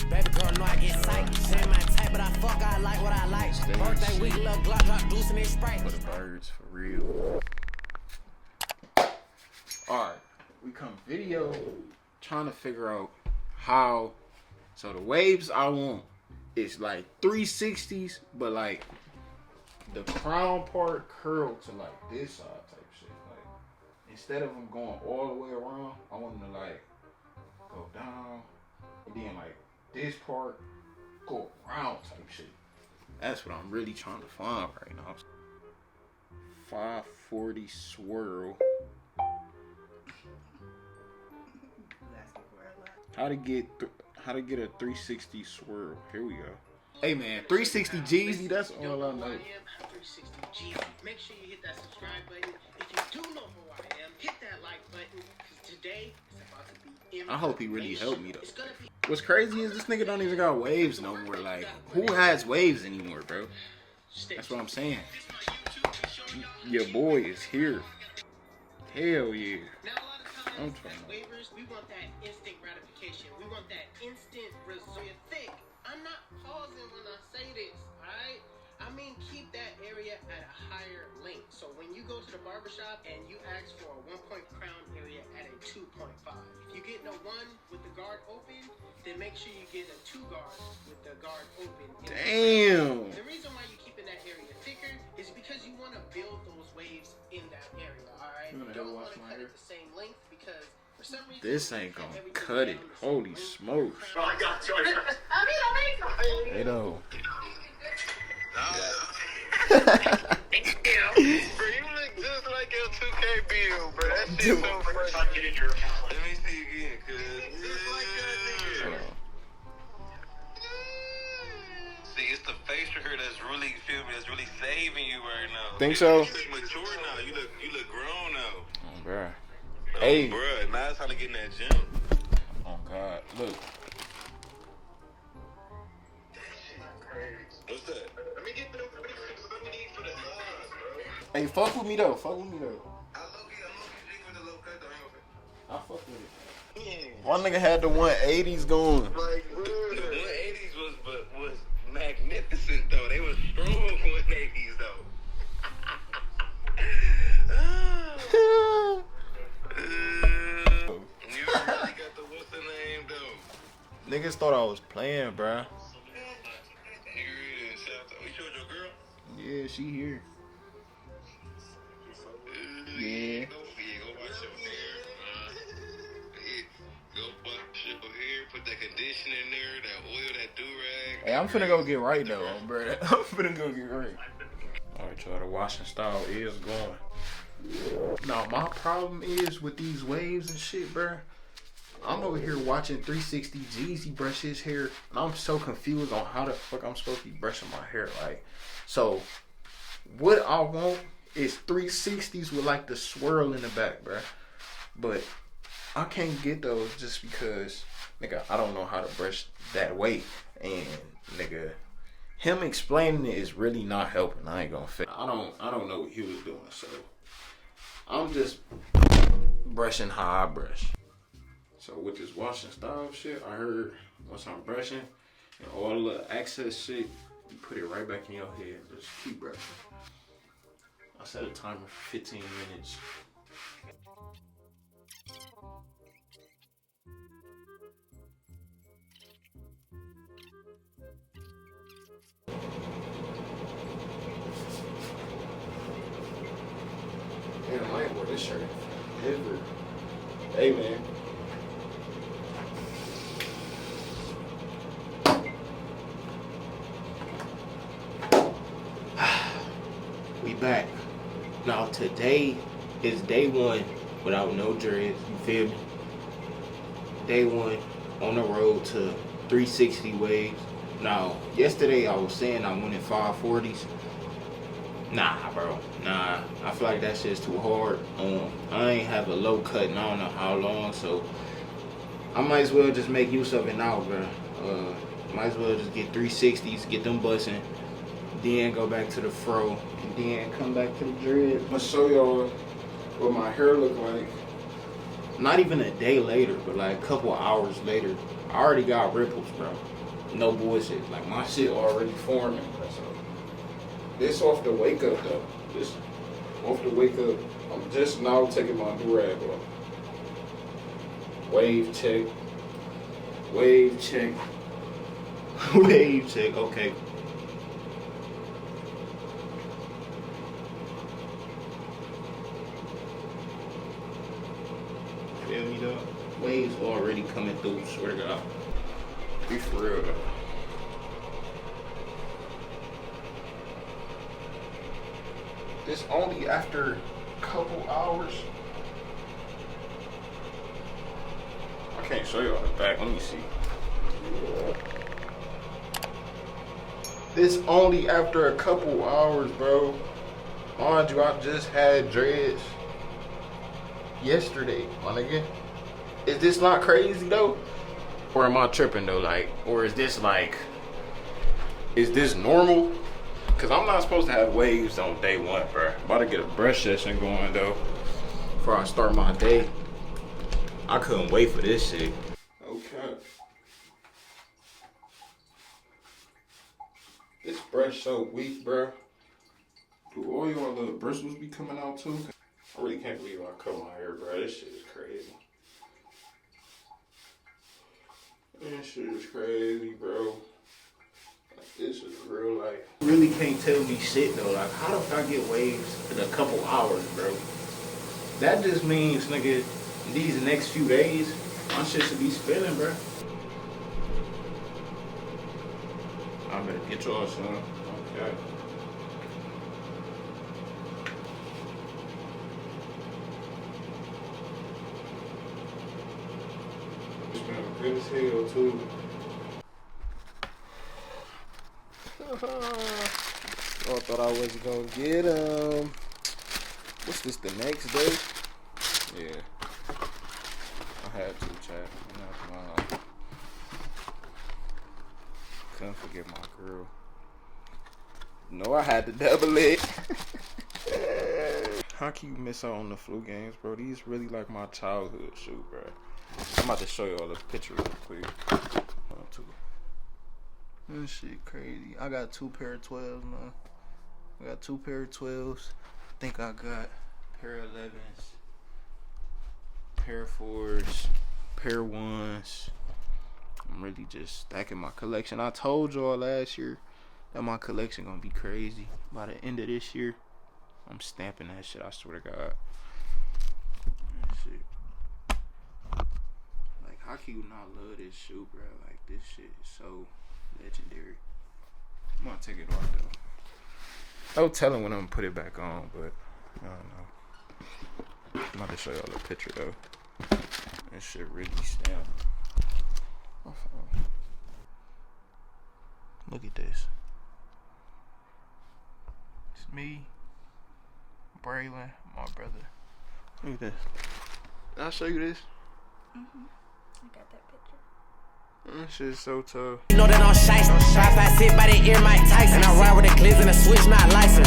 Baby girl know I get psyched. She ain't my type, but I fuck, I like what I like. Birthday week, little Glock drop, deuce in this Sprite. For the birds, for real. Alright, we come video trying to figure out how. So the waves I want is like 360s, but like the crown part curled to like this side type shit. Like instead of them going all the way around, I want them to like go down and then like this part go around type shit. That's what I'm really trying to find right now. 540 swirl. How to get a 360 swirl. Here we go. Hey man, 360 Jeezy, that's all I know. 360 Jeezy. Make sure you hit that subscribe button. If you do know who I am, hit that like button. Cause today it's about to be I hope he really helped me though. What's crazy is this nigga don't even got waves no more. Like, who has waves anymore, bro? That's what I'm saying. Your boy is here. Hell yeah. I'm trying. Waivers, we want that instant gratification. We want that instant result. You think I'm not pausing when I say this, alright? I mean, keep that area at a higher length. So when you go to the barbershop and you ask for a 1-point crown area at a 2.5, if you get a 1 with the guard open, then make sure you get a 2 guard with the guard open. Damn. The reason why you're keeping that area thicker is because you want to build those waves in that area, alright? You don't want to cut it the same length because for some reason this ain't gonna cut it. Holy smokes. I got you. Hey though. Bro, you look just like your 2K bill, bro. That shit so fresh. Let me see again, cuz. Just like that nigga. See, it's the facial hair that's really, feel me, that's really saving you right now. Think so? You look mature now. You look grown now. Oh, bruh. Oh, Hey. bruh, now it's time to get in that gym. Oh God. Look. What's that? Let me get them for the size, bro. Hey, fuck with me though. Fuck with me though. I love you for the low cut, though. I fuck with it. One nigga had the 180s going. Like, bro, the 180s was magnificent though. They was strong 180s though. You really got the what's the name though? Niggas thought I was playing, bruh. Here it is. You showed your girl? Yeah, she here. Yeah. Go wash your hair. Go wash your hair. Put that conditioner in there. That oil, that do-rag. Hey, I'm finna go get right though, bruh. I'm finna go get right. Alright, y'all, the washing style is going. Now, my problem is with these waves and shit, bruh. I'm over here watching 360 Jeezy brush his hair, and I'm so confused on how the fuck I'm supposed to be brushing my hair. Like, so what I want is 360s with like the swirl in the back, bruh. But I can't get those just because, nigga, I don't know how to brush that way, and nigga, him explaining it is really not helping. I ain't gonna fit. I don't know what he was doing, so I'm just brushing how I brush. So with this washing style shit, I heard once I'm brushing and all the excess shit, you put it right back in your head. Just keep brushing. I set a timer for 15 minutes. Damn, I ain't wore this shirt ever. Hey man. We back. Now today is day 1 without no dreads, you feel me? Day 1 on the road to 360 waves. Now, yesterday I was saying I wanted 540s. Nah, bro. Nah, I feel like that shit's too hard. I ain't have a low cut and I don't know how long, so I might as well just make use of it now, bro. Might as well just get 360s, get them busting, then go back to the fro, and then come back to the dread. I'm gonna show y'all what my hair look like. Not even a day later, but like a couple hours later. I already got ripples, bro. No bullshit. Like my shit already forming. So this off the wake up though. This off the wake up. I'm just now taking my do-rag off. Wave check. Wave check. Wave check. Okay. Feel me though? Waves already coming through, swear to God. Be for real though. This only after a couple hours. I can't show y'all the back, let me see. This only after a couple hours, bro. Mind you, I just had dreads yesterday, my nigga. Is this not crazy though? Or am I tripping though? Like, or is this like, is this normal? Cause I'm not supposed to have waves on day one, bro. About to get a brush session going though before I start my day. I couldn't wait for this shit. Okay. This brush so weak, bro. Do all y'all little bristles be coming out too? I really can't believe I cut my hair, bro. This shit is crazy. This shit is crazy, bro. Like, this is real life. Really can't tell me shit though. Like, how the fuck I get waves in a couple hours, bro? That just means, nigga, these next few days, my shit should be spinning, bro. I better get y'all some. Okay. It's been good as hell, too. I thought I was gonna get him. What's this, the next day? Yeah. I had to, chat. I'm not gonna lie. Couldn't forget my girl. No, I had to double it. How can you miss out on the flu games, bro? These really like my childhood shoe, bro. I'm about to show you all the picture real quick. This shit crazy. I got 2 pair of 12s now. I got 2 pair of 12s. I think I got pair of 11s, pair of 4s, pair of 1s. I'm really just stacking my collection. I told y'all last year that my collection gonna be crazy. By the end of this year, I'm stamping that shit, I swear to God. That shit. Like, how can you not love this shoe, bro? Like, this shit is so legendary. I'm gonna take it off though. No telling when I'm gonna put it back on, but I don't know. I'm about to show y'all the picture though. That shit really stamped. Look at this. It's me, Braylon, my brother. Look at this. Did I show you this? I got that picture. That shit's so tough. You know that I'm shiesty. 5'5" sit by the ear, Mike Tyson. I ride with the clips and a switch, not license.